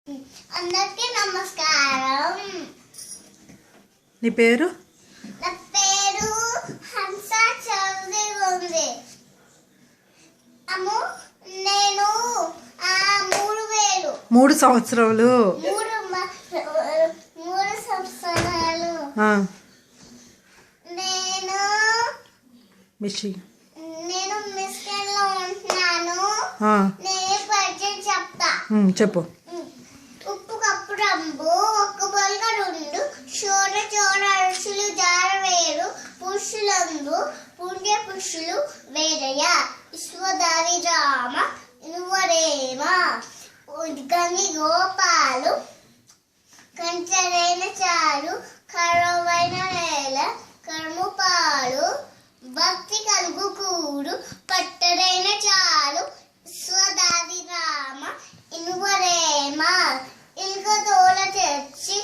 అందరికీ నమస్కారం. నీ పేరు? నా పేరు హంస చౌదరి ఉంది. నేను 3 సంవత్సరాలు. 3 సంవత్సరాలు. నేను మిస్కెన్ లో ఉంటున్నాను. నేను పరిచయం చెప్తా. చెప్పు. ఉప్పు కప్పు రంబు ఒక్క బొల్గ 2 చోర చోర అరుసులు జారవేరు పురుషులందు పుణ్య పురుషులు వేరయ్య విశ్వదారి రామ ఇనువరేమ ఉద్గని గోపాలు కంచరైన చాలు కరవైన నేల కర్ము పాలు భక్తి కలుగు కూడు పట్టడైన చాలు విశ్వదారి రామ ఇనువరేమ ఇల్క తోల తెచ్చి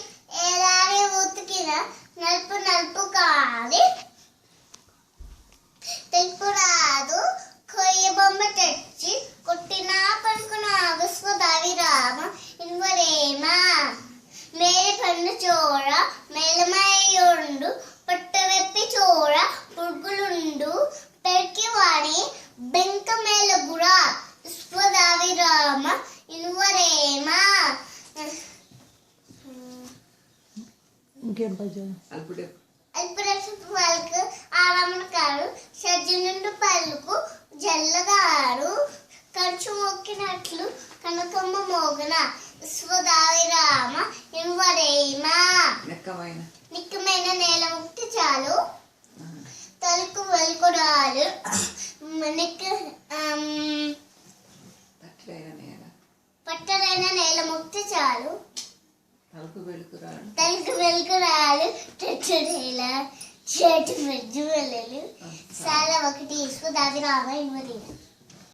ఏలారి ఉతికిన నలుపు నలుపు కాది తెలుపు రాదు కొయ్య బొమ్మ తెచ్చి కొట్టిన పలుకున విశ్వదారి రామ ఇనువరేమ మేలి పన్ను చోర మేలమయ్యుండు పట్టవెప్పి చోర పురుగులుండు పెరికి వాణి బెంక మేలగురా విశ్వదారి రామ ఇనువరేమ. ఇంకేం పద్యం? అల్పురసు పలుకు ఆరమణకారు సజ్జనుండు పలుకు జల్లగారు ఖర్చు మొక్కినట్లు కనకమ్మ మోగన విశ్వదారి రామ ఇనువరేమ. నిక్కమైన నేల ముక్తి చాలు తలుకు వెలుకురాలు పట్టరైన నేల ముక్తి చాలు తలుకు వెలుకురాలు చెట్టుడేల చెట్టు మెజ్జు వెళ్ళలు చాలా 1 విశ్వదారి రామ ఇనువరేమ.